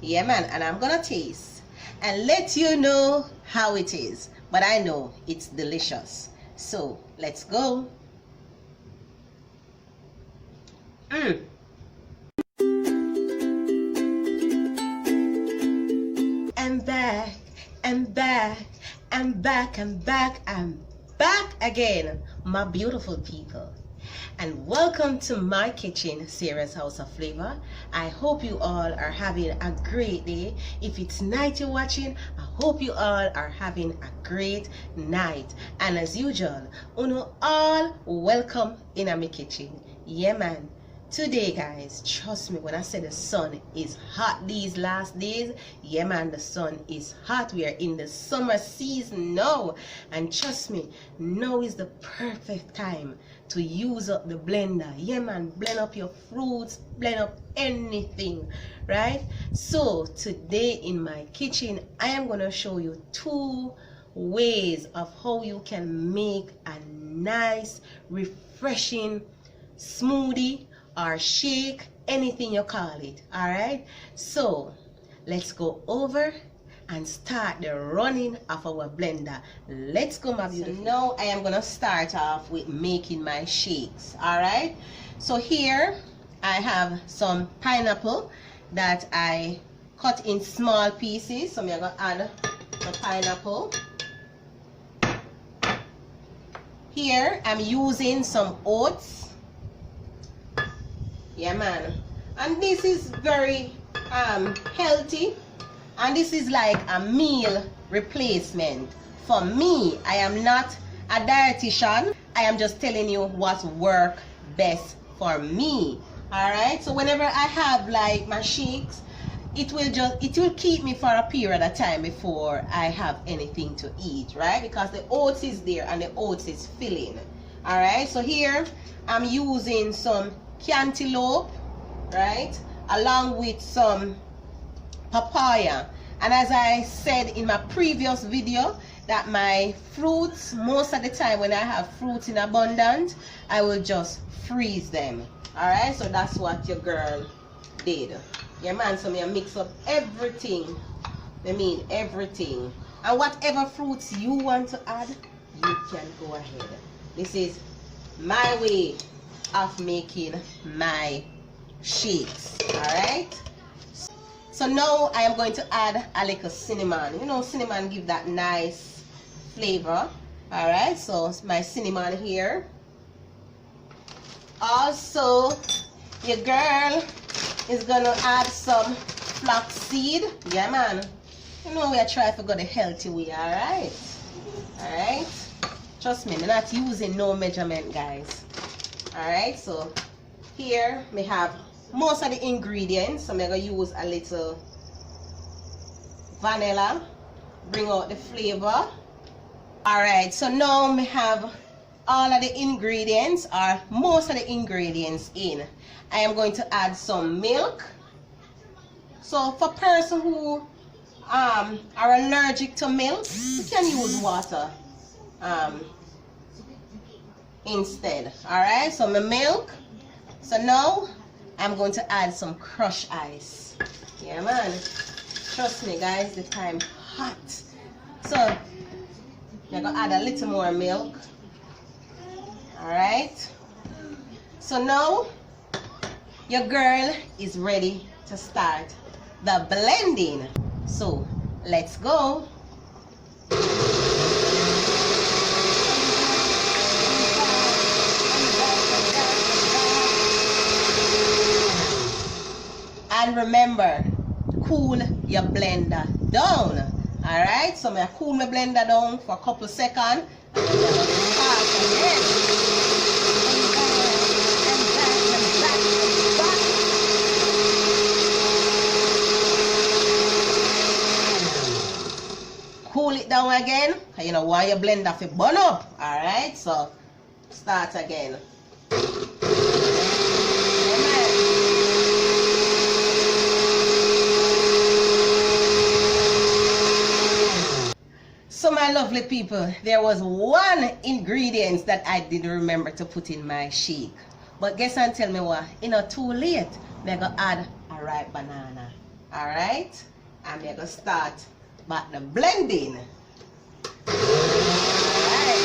Yeah, man, and I'm gonna taste and let you know how it is. But I know it's delicious. So let's go. I'm back, I'm back, I'm back, I'm back, I'm back again, my beautiful people. And welcome to my kitchen, Sarah's House of Flavor. I hope you all are having a great day. If it's night you're watching, I hope you all are having a great night. And as usual, uno all welcome in my kitchen. Yeah, man. Today, guys, trust me when I say the sun is hot these last days. Yeah, man, the sun is hot. We are in the summer season now. And trust me, now is the perfect time to use up the blender. Yeah, man, blend up your fruits, blend up anything, right? So today in my kitchen, I am going to show you 2 ways of how you can make a nice, refreshing smoothie or shake, anything you call it. All right, so let's go over and start the running of our blender. Let's go, my beautiful. So now I am gonna start off with making my shakes. All right, so here I have some pineapple that I cut in small pieces. So I'm gonna add the pineapple. Here I'm using some oats. Yeah, man, and this is very healthy, and this is like a meal replacement for me. I am not a dietitian. I am just telling you what works best for me. All right, so whenever I have like my shakes, it will keep me for a period of time before I have anything to eat, right? Because the oats is there and the oats is filling. All right, so here I'm using some cantaloupe, right, along with some papaya. And as I said in my previous video, that my fruits, most of the time when I have fruits in abundance, I will just freeze them. All right, so that's what your girl did. Yeah, man, so me mix up everything. I mean everything, and whatever fruits you want to add, you can go ahead. This is my way of making my shakes. All right, so now I am going to add a little cinnamon. You know, cinnamon give that nice flavor. All right, so my cinnamon here. Also, your girl is gonna add some flaxseed. Yeah, man, you know we are trying to go the healthy way. All right, all right, trust me, I'm not using no measurement, guys. Alright, so here we have most of the ingredients. So I'm going to use a little vanilla, bring out the flavor. Alright, so now we have all of the ingredients, or most of the ingredients in. I am going to add some milk. So for person who are allergic to milk, you can use water instead. All right, so my milk. So now I'm going to add some crushed ice. Yeah, man, trust me, guys, the time hot. So I'm gonna add a little more milk. All right, so now your girl is ready to start the blending. So let's go. And remember, cool your blender down. All right, so I'm gonna cool my blender down for a couple seconds, and then I'm gonna start again. Cool it down again. You know why your blender to burn up. All right, so start again. So my lovely people, there was one ingredient that I didn't remember to put in my shake. But guess and tell me what, you know, too late, I'm going to add a ripe banana. All right, and we're gonna start but the blending. All right.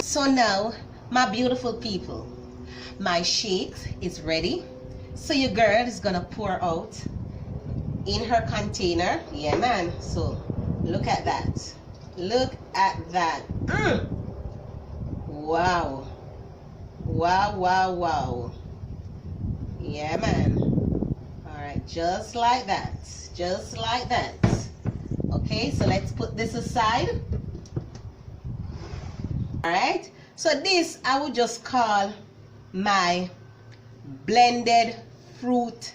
So now, my beautiful people, my shake is ready. So your girl is gonna pour out in her container. Yeah, man. So look at that. Look at that. Wow. Wow, wow, wow. Yeah, man. All right, just like that. Just like that. Okay, so let's put this aside. All right, so this I would just call my blended fruit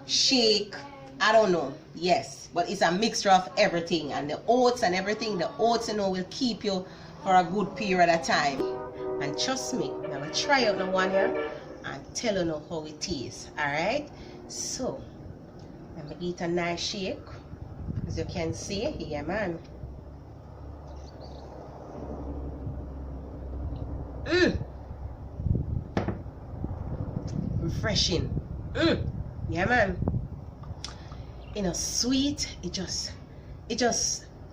shake. I don't know, yes, but it's a mixture of everything, and the oats and everything. The oats, you know, will keep you for a good period of time. And trust me, I'm gonna try out the one here and tell you know how it is. All right, so let me eat a nice shake, as you can see here, man. Refreshing. Yeah, man. You know, sweet. It just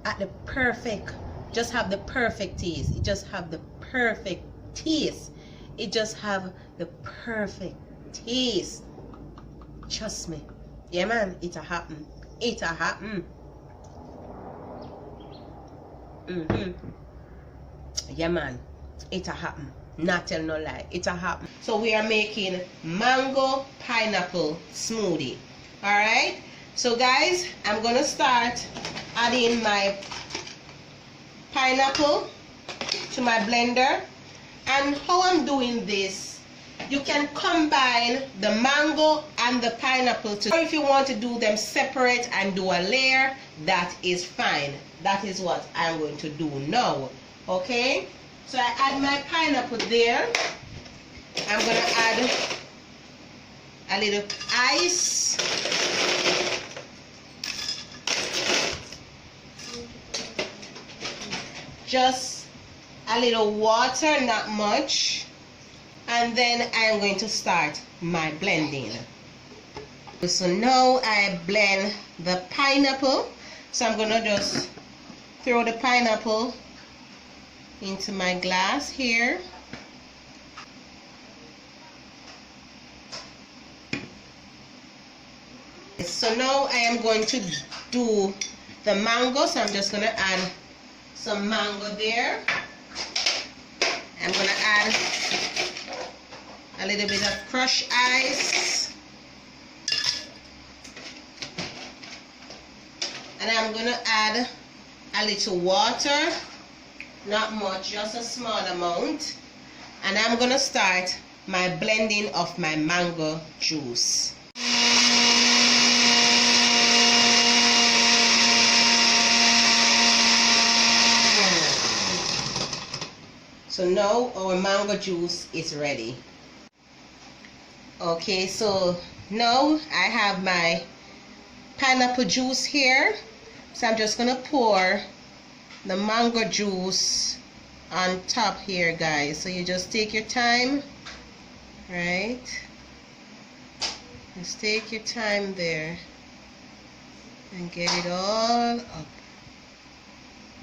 at the perfect. Just have the perfect taste. It just have the perfect taste. It just have the perfect taste. Trust me. Yeah, man. It'll happen. It'll happen. Yeah, man. It'll happen. Not tell no lie. It'll happen. So we are making mango pineapple smoothie. Alright. So guys, I'm gonna start adding my pineapple to my blender. And how I'm doing this, you can combine the mango and the pineapple or if you want to do them separate and do a layer, that is fine. That is what I'm going to do now. Okay, so I add my pineapple there. I'm going to add a little ice. Just a little water, not much. And then I'm going to start my blending. So now I blend the pineapple. So I'm going to just throw the pineapple into my glass here. So now I am going to do the mango. So I'm just going to add some mango there. I'm going to add a little bit of crushed ice. And I'm going to add a little water. Not much, just a small amount. And I'm going to start my blending of my mango juice. So now our mango juice is ready. Okay, so now I have my pineapple juice here. So I'm just going to pour the mango juice on top here, guys. So you just take your time, right? Just take your time there and get it all up.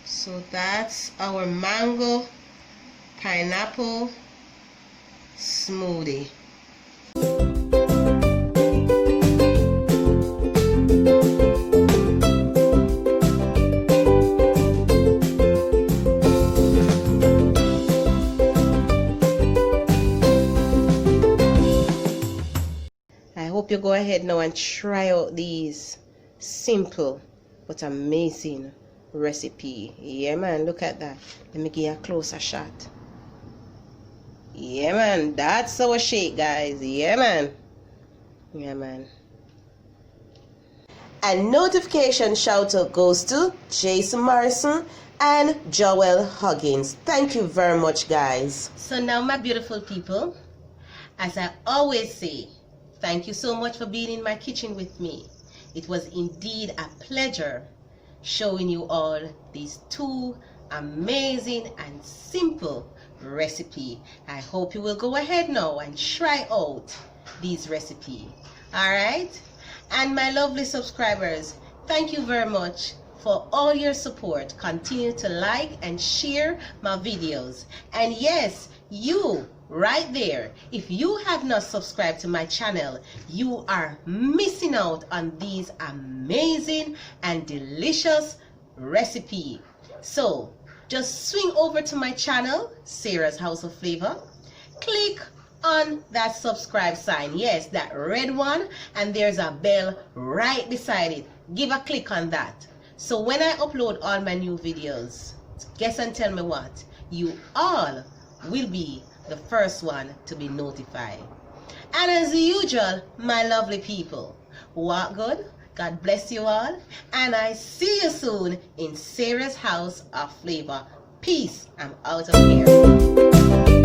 So that's our mango pineapple smoothie. I hope you go ahead now and try out these simple but amazing recipe. Yeah, man, look at that. Let me give you a closer shot. Yeah, man, that's our shake, guys. Yeah, man. Yeah, man. And notification shout out goes to Jason Morrison and Joel Huggins. Thank you very much, guys. So now, my beautiful people, as I always say, thank you so much for being in my kitchen with me. It was indeed a pleasure showing you all these two amazing and simple recipe. I hope you will go ahead now and try out these recipes. Alright? And my lovely subscribers, thank you very much for all your support. Continue to like and share my videos. And yes, you right there, if you have not subscribed to my channel, you are missing out on these amazing and delicious recipes. So just swing over to my channel, Sarah's House of Flavor. Click on that subscribe sign, yes, that red one, and there's a bell right beside it. Give a click on that, so when I upload all my new videos, guess and tell me what, you all will be the first one to be notified. And as usual, my lovely people, walk good, God bless you all, and I see you soon in Sarah's House of Flavor. Peace. I'm out of here.